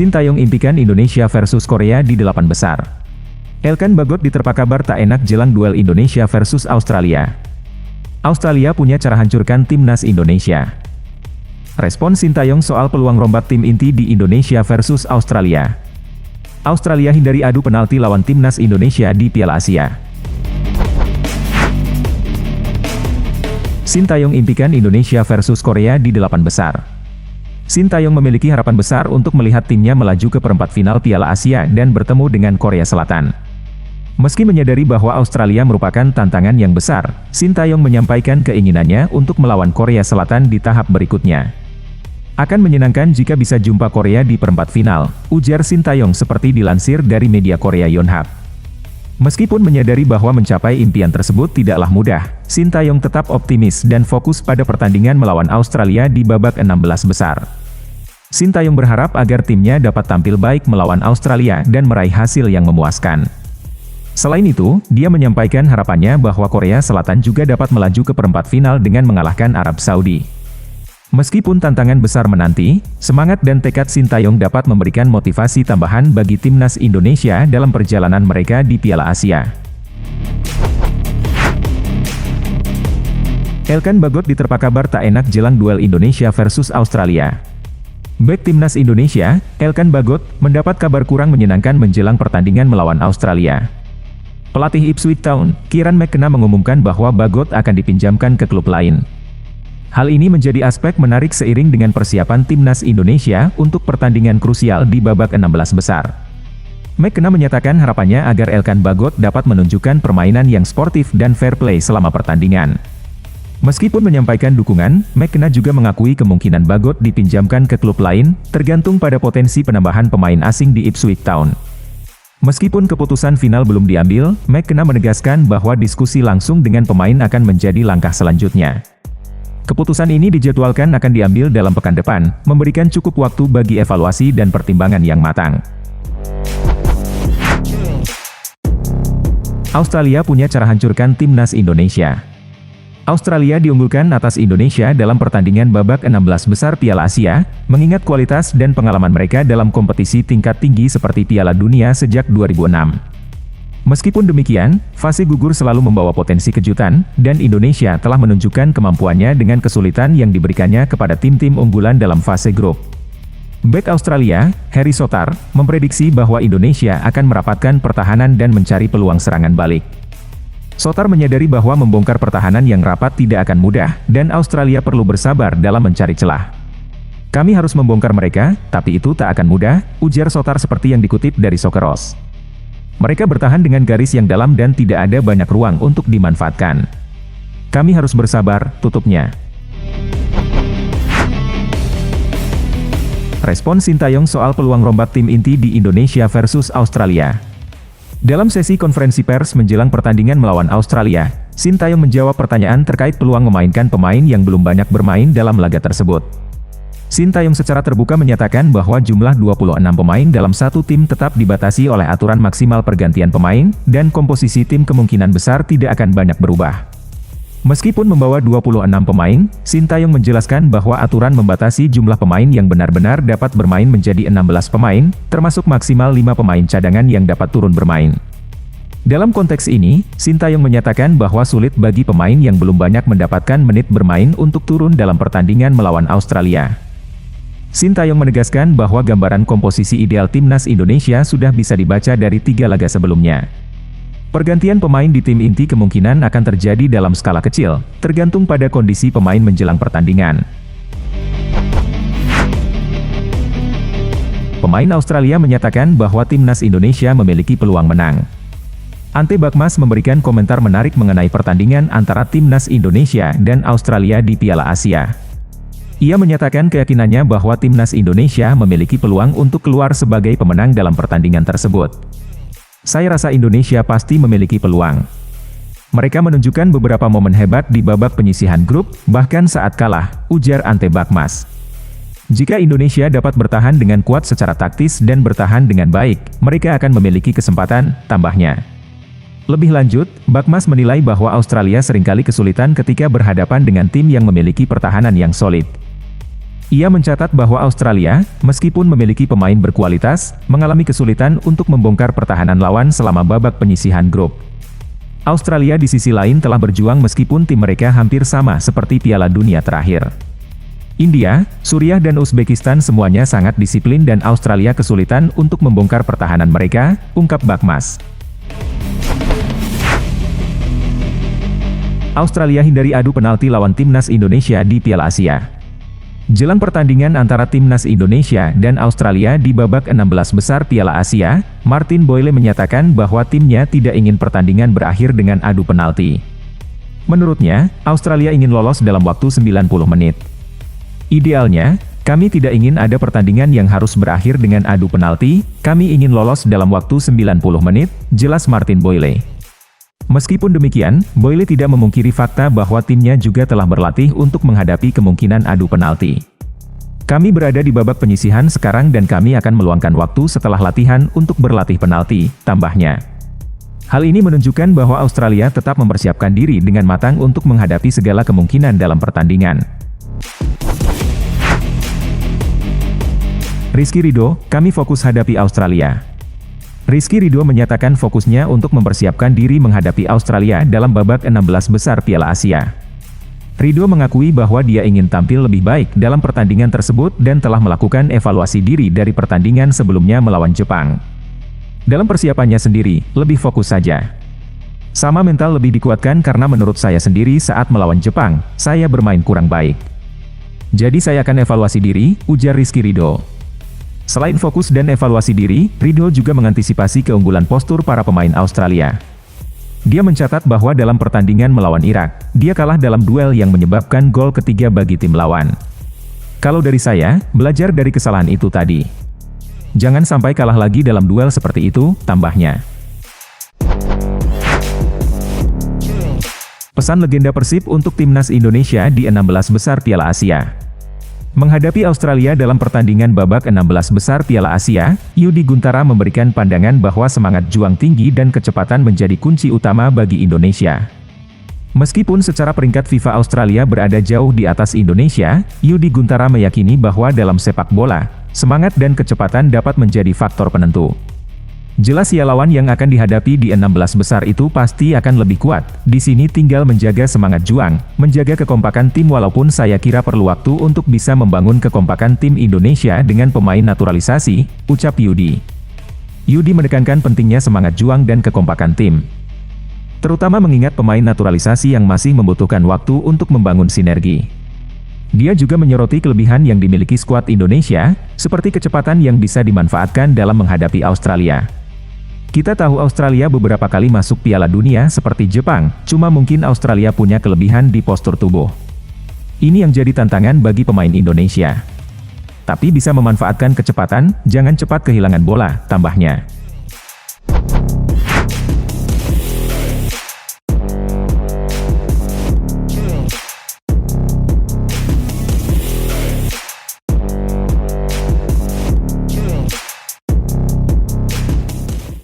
Sintayong impikan Indonesia versus Korea di 8 besar. Elkan Bagot diterpa kabar tak enak jelang duel Indonesia versus Australia. Australia punya cara hancurkan timnas Indonesia. Respon Sintayong soal peluang rombat tim inti di Indonesia versus Australia. Australia hindari adu penalti lawan timnas Indonesia di Piala Asia. Sintayong impikan Indonesia versus Korea di 8 besar. Sintayong memiliki harapan besar untuk melihat timnya melaju ke perempat final Piala Asia dan bertemu dengan Korea Selatan. Meski menyadari bahwa Australia merupakan tantangan yang besar, Sintayong menyampaikan keinginannya untuk melawan Korea Selatan di tahap berikutnya. Akan menyenangkan jika bisa jumpa Korea di perempat final, ujar Sintayong seperti dilansir dari media Korea Yonhap. Meskipun menyadari bahwa mencapai impian tersebut tidaklah mudah, Sintayong tetap optimis dan fokus pada pertandingan melawan Australia di babak 16 besar. Sintayong berharap agar timnya dapat tampil baik melawan Australia dan meraih hasil yang memuaskan. Selain itu, dia menyampaikan harapannya bahwa Korea Selatan juga dapat melaju ke perempat final dengan mengalahkan Arab Saudi. Meskipun tantangan besar menanti, semangat dan tekad Sintayong dapat memberikan motivasi tambahan bagi timnas Indonesia dalam perjalanan mereka di Piala Asia. Elkan Bagot diterpa kabar tak enak jelang duel Indonesia versus Australia. Bek timnas Indonesia, Elkan Bagot, mendapat kabar kurang menyenangkan menjelang pertandingan melawan Australia. Pelatih Ipswich Town, Kieran McKenna mengumumkan bahwa Bagot akan dipinjamkan ke klub lain. Hal ini menjadi aspek menarik seiring dengan persiapan timnas Indonesia untuk pertandingan krusial di babak 16 besar. McKenna menyatakan harapannya agar Elkan Bagot dapat menunjukkan permainan yang sportif dan fair play selama pertandingan. Meskipun menyampaikan dukungan, McKenna juga mengakui kemungkinan Bagot dipinjamkan ke klub lain, tergantung pada potensi penambahan pemain asing di Ipswich Town. Meskipun keputusan final belum diambil, McKenna menegaskan bahwa diskusi langsung dengan pemain akan menjadi langkah selanjutnya. Keputusan ini dijadwalkan akan diambil dalam pekan depan, memberikan cukup waktu bagi evaluasi dan pertimbangan yang matang. Australia punya cara hancurkan timnas Indonesia. Australia diunggulkan atas Indonesia dalam pertandingan babak 16 besar Piala Asia, mengingat kualitas dan pengalaman mereka dalam kompetisi tingkat tinggi seperti Piala Dunia sejak 2006. Meskipun demikian, fase gugur selalu membawa potensi kejutan, dan Indonesia telah menunjukkan kemampuannya dengan kesulitan yang diberikannya kepada tim-tim unggulan dalam fase grup. Bek Australia, Harry Souttar, memprediksi bahwa Indonesia akan merapatkan pertahanan dan mencari peluang serangan balik. Souttar menyadari bahwa membongkar pertahanan yang rapat tidak akan mudah, dan Australia perlu bersabar dalam mencari celah. Kami harus membongkar mereka, tapi itu tak akan mudah, ujar Souttar seperti yang dikutip dari Socceroos. Mereka bertahan dengan garis yang dalam dan tidak ada banyak ruang untuk dimanfaatkan. Kami harus bersabar, tutupnya. Respon Sintayong soal peluang rombat tim inti di Indonesia versus Australia. Dalam sesi konferensi pers menjelang pertandingan melawan Australia, Sintayong menjawab pertanyaan terkait peluang memainkan pemain yang belum banyak bermain dalam laga tersebut. Sintayong secara terbuka menyatakan bahwa jumlah 26 pemain dalam satu tim tetap dibatasi oleh aturan maksimal pergantian pemain, dan komposisi tim kemungkinan besar tidak akan banyak berubah. Meskipun membawa 26 pemain, Sintayong menjelaskan bahwa aturan membatasi jumlah pemain yang benar-benar dapat bermain menjadi 16 pemain, termasuk maksimal 5 pemain cadangan yang dapat turun bermain. Dalam konteks ini, Sintayong menyatakan bahwa sulit bagi pemain yang belum banyak mendapatkan menit bermain untuk turun dalam pertandingan melawan Australia. Sintayong menegaskan bahwa gambaran komposisi ideal timnas Indonesia sudah bisa dibaca dari 3 laga sebelumnya. Pergantian pemain di tim inti kemungkinan akan terjadi dalam skala kecil, tergantung pada kondisi pemain menjelang pertandingan. Pemain Australia menyatakan bahwa timnas Indonesia memiliki peluang menang. Ante Bakmas memberikan komentar menarik mengenai pertandingan antara timnas Indonesia dan Australia di Piala Asia. Ia menyatakan keyakinannya bahwa timnas Indonesia memiliki peluang untuk keluar sebagai pemenang dalam pertandingan tersebut. Saya rasa Indonesia pasti memiliki peluang. Mereka menunjukkan beberapa momen hebat di babak penyisihan grup, bahkan saat kalah, ujar Ante Bakmas. Jika Indonesia dapat bertahan dengan kuat secara taktis dan bertahan dengan baik, mereka akan memiliki kesempatan, tambahnya. Lebih lanjut, Bakmas menilai bahwa Australia seringkali kesulitan ketika berhadapan dengan tim yang memiliki pertahanan yang solid. Ia mencatat bahwa Australia, meskipun memiliki pemain berkualitas, mengalami kesulitan untuk membongkar pertahanan lawan selama babak penyisihan grup. Australia di sisi lain telah berjuang meskipun tim mereka hampir sama seperti Piala Dunia terakhir. India, Suriah dan Uzbekistan semuanya sangat disiplin dan Australia kesulitan untuk membongkar pertahanan mereka, ungkap Bakhmas. Australia hindari adu penalti lawan timnas Indonesia di Piala Asia. Jelang pertandingan antara timnas Indonesia dan Australia di babak 16 besar Piala Asia, Martin Boyle menyatakan bahwa timnya tidak ingin pertandingan berakhir dengan adu penalti. Menurutnya, Australia ingin lolos dalam waktu 90 menit. Idealnya, kami tidak ingin ada pertandingan yang harus berakhir dengan adu penalti, kami ingin lolos dalam waktu 90 menit, jelas Martin Boyle. Meskipun demikian, Boyle tidak memungkiri fakta bahwa timnya juga telah berlatih untuk menghadapi kemungkinan adu penalti. Kami berada di babak penyisihan sekarang dan kami akan meluangkan waktu setelah latihan untuk berlatih penalti, tambahnya. Hal ini menunjukkan bahwa Australia tetap mempersiapkan diri dengan matang untuk menghadapi segala kemungkinan dalam pertandingan. Rizky Ridho, kami fokus hadapi Australia. Rizky Ridho menyatakan fokusnya untuk mempersiapkan diri menghadapi Australia dalam babak 16 besar Piala Asia. Ridho mengakui bahwa dia ingin tampil lebih baik dalam pertandingan tersebut dan telah melakukan evaluasi diri dari pertandingan sebelumnya melawan Jepang. Dalam persiapannya sendiri, lebih fokus saja. Sama mental lebih dikuatkan karena menurut saya sendiri saat melawan Jepang, saya bermain kurang baik. Jadi saya akan evaluasi diri, ujar Rizky Ridho. Selain fokus dan evaluasi diri, Ridho juga mengantisipasi keunggulan postur para pemain Australia. Dia mencatat bahwa dalam pertandingan melawan Irak, dia kalah dalam duel yang menyebabkan gol ketiga bagi tim lawan. Kalau dari saya, belajar dari kesalahan itu tadi. Jangan sampai kalah lagi dalam duel seperti itu, tambahnya. Pesan legenda Persib untuk timnas Indonesia di 16 besar Piala Asia. Menghadapi Australia dalam pertandingan babak 16 besar Piala Asia, Yudi Guntara memberikan pandangan bahwa semangat juang tinggi dan kecepatan menjadi kunci utama bagi Indonesia. Meskipun secara peringkat FIFA Australia berada jauh di atas Indonesia, Yudi Guntara meyakini bahwa dalam sepak bola, semangat dan kecepatan dapat menjadi faktor penentu. Jelas ya lawan yang akan dihadapi di 16 besar itu pasti akan lebih kuat. Di sini tinggal menjaga semangat juang, menjaga kekompakan tim walaupun saya kira perlu waktu untuk bisa membangun kekompakan tim Indonesia dengan pemain naturalisasi, ucap Yudi. Yudi menekankan pentingnya semangat juang dan kekompakan tim. Terutama mengingat pemain naturalisasi yang masih membutuhkan waktu untuk membangun sinergi. Dia juga menyoroti kelebihan yang dimiliki skuad Indonesia, seperti kecepatan yang bisa dimanfaatkan dalam menghadapi Australia. Kita tahu Australia beberapa kali masuk Piala Dunia seperti Jepang, cuma mungkin Australia punya kelebihan di postur tubuh. Ini yang jadi tantangan bagi pemain Indonesia. Tapi bisa memanfaatkan kecepatan, jangan cepat kehilangan bola, tambahnya.